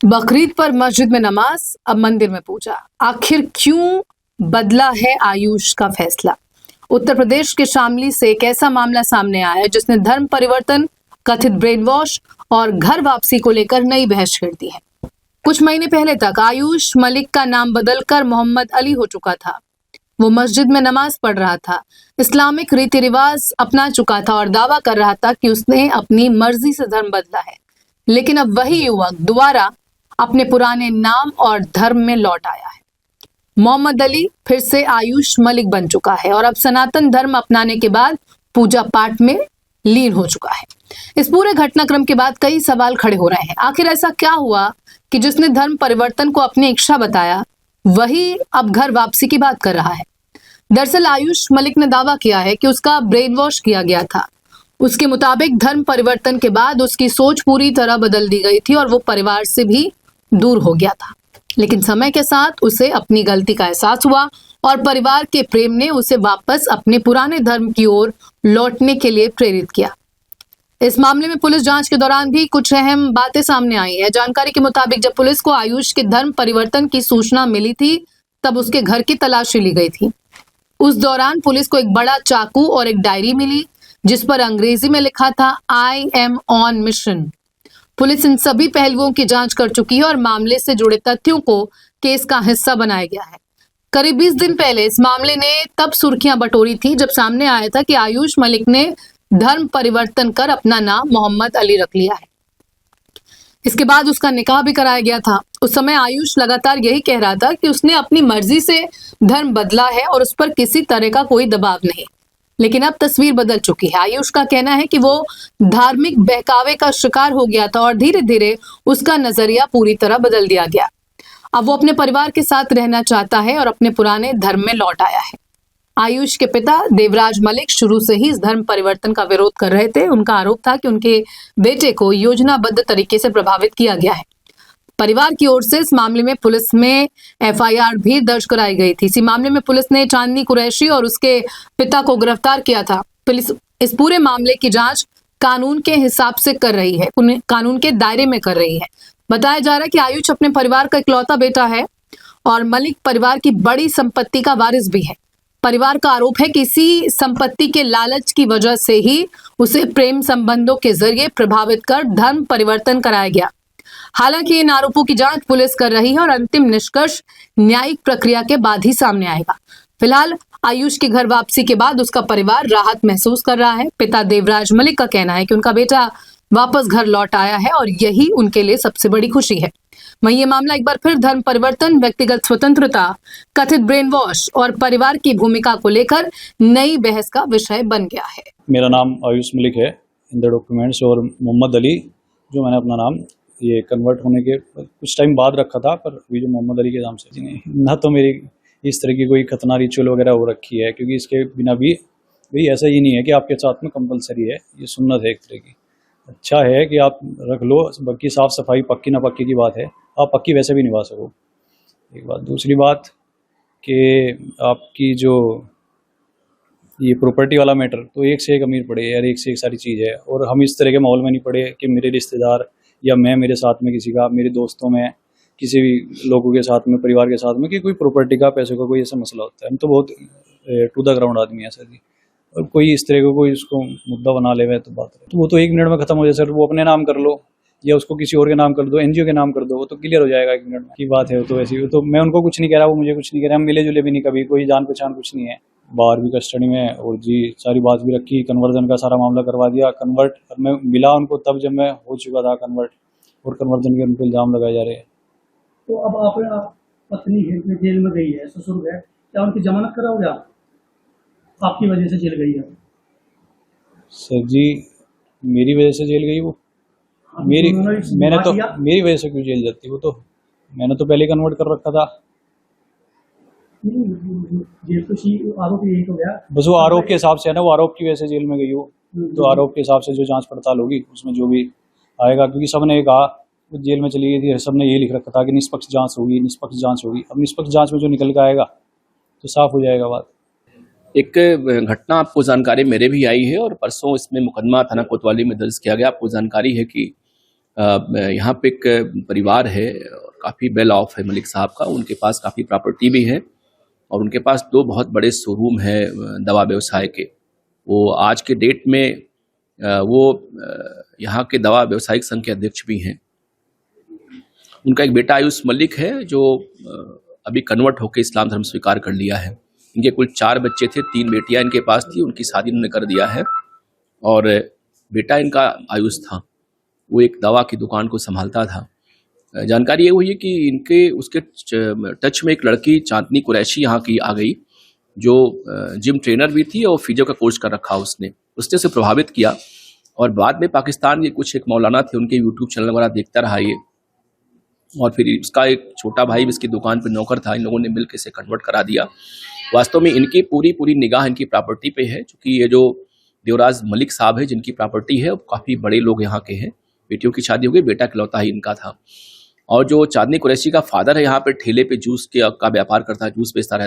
बकरीद पर मस्जिद में नमाज, अब मंदिर में पूजा। आखिर क्यों बदला है आयुष का फैसला? उत्तर प्रदेश के शामली से एक ऐसा मामला सामने आया है जिसने धर्म परिवर्तन, कथित ब्रेन वॉश और घर वापसी को लेकर नई बहस छेड़ दी है। कुछ महीने पहले तक आयुष मलिक का नाम बदलकर मोहम्मद अली हो चुका था। वो मस्जिद में नमाज पढ़ रहा था, इस्लामिक रीति रिवाज अपना चुका था और दावा कर रहा था कि उसने अपनी मर्जी से धर्म बदला है। लेकिन अब वही युवक दोबारा अपने पुराने नाम और धर्म में लौट आया है। मोहम्मद अली फिर से आयुष मलिक बन चुका है और अब सनातन धर्म अपनाने के बाद पूजा पाठ में लीन हो चुका है। इस पूरे घटनाक्रम के बाद कई सवाल खड़े हो रहे हैं। आखिर ऐसा क्या हुआ कि जिसने धर्म परिवर्तन को अपनी इच्छा बताया, वही अब घर वापसी की बात कर रहा है? दरअसल आयुष मलिक ने दावा किया है कि उसका ब्रेन वॉश किया गया था। उसके मुताबिक धर्म परिवर्तन के बाद उसकी सोच पूरी तरह बदल दी गई थी और वो परिवार से भी दूर हो गया था। लेकिन समय के साथ उसे अपनी गलती का एहसास हुआ और परिवार के प्रेम ने उसे वापस अपने पुराने धर्म की ओर लौटने के लिए प्रेरित किया। इस मामले में पुलिस जांच के दौरान भी कुछ अहम बातें सामने आई है। जानकारी के मुताबिक जब पुलिस को आयुष के धर्म परिवर्तन की सूचना मिली थी, तब उसके घर की तलाशी ली गई थी। उस दौरान पुलिस को एक बड़ा चाकू और एक डायरी मिली जिस पर अंग्रेजी में लिखा था I am on mission. Police इन सभी पहलुओं की जांच कर चुकी है और मामले से जुड़े तथ्यों को केस का हिस्सा बनाया गया है। करीब 20 दिन पहले इस मामले ने तब सुर्खियां बटोरी थी जब सामने आया था कि आयुष मलिक ने धर्म परिवर्तन कर अपना नाम मोहम्मद अली रख लिया है। इसके बाद उसका निकाह भी कराया गया था। उस समय आयुष लगातार यही कह रहा था कि उसने अपनी मर्जी से धर्म बदला है और उस पर किसी तरह का कोई दबाव नहीं। लेकिन अब तस्वीर बदल चुकी है। आयुष का कहना है कि वो धार्मिक बहकावे का शिकार हो गया था और धीरे धीरे उसका नजरिया पूरी तरह बदल दिया गया। अब वो अपने परिवार के साथ रहना चाहता है और अपने पुराने धर्म में लौट आया है। आयुष के पिता देवराज मलिक शुरू से ही इस धर्म परिवर्तन का विरोध कर रहे थे। उनका आरोप था कि उनके बेटे को योजनाबद्ध तरीके से प्रभावित किया गया है। परिवार की ओर से इस मामले में पुलिस में एफआईआर भी दर्ज कराई गई थी। इसी मामले में पुलिस ने चांदनी कुरैशी और उसके पिता को गिरफ्तार किया था। पुलिस इस पूरे मामले की जांच कानून के हिसाब से कर रही है, कानून के दायरे में कर रही है। बताया जा रहा है कि आयुष अपने परिवार का इकलौता बेटा है और मलिक परिवार की बड़ी संपत्ति का वारिस भी है। परिवार का आरोप है कि इसी संपत्ति के लालच की वजह से ही उसे प्रेम संबंधों के जरिए प्रभावित कर धर्म परिवर्तन कराया गया। हालांकि इन आरोपों की जांच पुलिस कर रही है और अंतिम निष्कर्ष न्यायिक प्रक्रिया के बाद ही सामने आएगा। फिलहाल आयुष की घर वापसी के बाद उसका परिवार राहत महसूस कर रहा है। पिता देवराज मलिक का कहना है कि उनका बेटा वापस घर लौट आया है और यही उनके लिए सबसे बड़ी खुशी है। वहीं ये मामला एक बार फिर धर्म परिवर्तन, व्यक्तिगत स्वतंत्रता, कथित ब्रेन वॉश और परिवार की भूमिका को लेकर नई बहस का विषय बन गया है। मेरा नाम आयुष मलिक है इन द डॉक्यूमेंट्स, और मोहम्मद अली जो मैंने अपना नाम ये कन्वर्ट होने के कुछ टाइम बाद रखा था, पर अभी जो मोहम्मद अली के नाम से नहीं, ना तो मेरी इस तरह की कोई खतना रिचुअल वगैरह हो रखी है, क्योंकि इसके बिना भी ऐसा ही नहीं है कि आपके साथ में कंपलसरी है, ये सुन्नत है एक तरह की। अच्छा है कि आप रख लो, बाकी साफ़ सफाई पक्की ना पक्की की बात है, आप पक्की वैसे भी निभा सको, एक बात। दूसरी बात कि आपकी जो ये प्रॉपर्टी वाला मैटर, तो एक से एक अमीर पड़े यार, एक से एक सारी चीज़ है, और हम इस तरह के माहौल में नहीं पड़े कि मेरे रिश्तेदार या मैं मेरे साथ में किसी का, मेरे दोस्तों में किसी भी लोगों के साथ में, परिवार के साथ में कि कोई प्रॉपर्टी का, पैसों का कोई ऐसा मसला होता है। हम तो बहुत टू द ग्राउंड आदमी है सर जी, और कोई इस तरह का कोई उसको मुद्दा बना ले तो बात है, तो वो तो 1 मिनट में खत्म हो जाए सर। वो अपने नाम कर लो या उसको किसी और के नाम कर दो, एनजीओ के नाम कर दो, वो तो क्लियर हो जाएगा 1 मिनट में की बात है। वो तो ऐसी, तो मैं उनको कुछ नहीं कह रहा, वो मुझे कुछ नहीं कह रहा, हम मिले जुले भी नहीं कभी, कोई जान पहचान कुछ नहीं है। बाहर भी कस्टडी में, और जी सारी बात भी रखी, कन्वर्जन का सारा मामला करवा दिया। कन्वर्ट मैं मिला उनको तब जब मैं हो चुका था कन्वर्ट, और कन्वर्जन के उनको इल्ज़ाम लगाए जा रहे हैं। तो अब आप पत्नी जेल में गई है, ससुर गए, क्या उनकी जमानत कराओगे आप? आपकी वजह से जेल गई है सर जी, मेरी वजह से जेल गई वो? मेरी वजह से क्यों जेल जाती? वो तो मैंने तो पहले कन्वर्ट कर रखा था। जेल तो आरोप यही तो गया, बस वो आरोप के हिसाब से है ना, वो आरोप की वजह से जेल में गई वो, तो आरोप के हिसाब से जो जांच पड़ताल होगी उसमें जो भी आएगा, क्योंकि सबने कहा वो जेल में चली गई थी, सबने यही लिख रखा था कि निष्पक्ष जांच होगी, निष्पक्ष जांच होगी। अब निष्पक्ष जांच में जो निकल के आएगा तो साफ हो जाएगा बात। एक घटना आपको जानकारी मेरे भी आई है और परसों इसमें मुकदमा थाना कोतवाली में दर्ज किया गया। आपको जानकारी है कि यहाँ पे एक परिवार है, काफ़ी वेल ऑफ है मलिक साहब का, उनके पास काफ़ी प्रॉपर्टी भी है और उनके पास 2 बहुत बड़े शोरूम है दवा व्यवसाय के। वो आज के डेट में वो यहाँ के दवा व्यवसायिक संघ के अध्यक्ष भी हैं। उनका एक बेटा आयुष मलिक है जो अभी कन्वर्ट होकर इस्लाम धर्म स्वीकार कर लिया है। इनके कुल 4 बच्चे थे, 3 बेटियां इनके पास थी, उनकी शादी उन्होंने कर दिया है और बेटा इनका आयुष था, वो एक दवा की दुकान को संभालता था। जानकारी ये हुई है कि इनके उसके टच में एक लड़की चांदनी कुरैशी यहाँ की आ गई, जो जिम ट्रेनर भी थी और फिजियो का कोर्स कर रखा उसने उसे प्रभावित किया और बाद में पाकिस्तान के कुछ एक मौलाना थे, उनके यूट्यूब चैनल वगैरह देखता रहा ये, और फिर इसका एक छोटा भाई भी इसकी दुकान पर नौकर था, इन लोगों ने मिलकर इसे कन्वर्ट करा दिया। वास्तव में इनकी पूरी निगाह इनकी प्रॉपर्टी पे है, क्योंकि ये जो देवराज मलिक साहब है जिनकी प्रॉपर्टी है, काफ़ी बड़े लोग यहाँ के हैं, बेटियों की शादी हो गई, बेटा इकलौता ही इनका था। और जो चांदनी कुरैशी का फादर है यहाँ पे ठेले पे जूस का व्यापार करता है, जूस बेचता रहता है।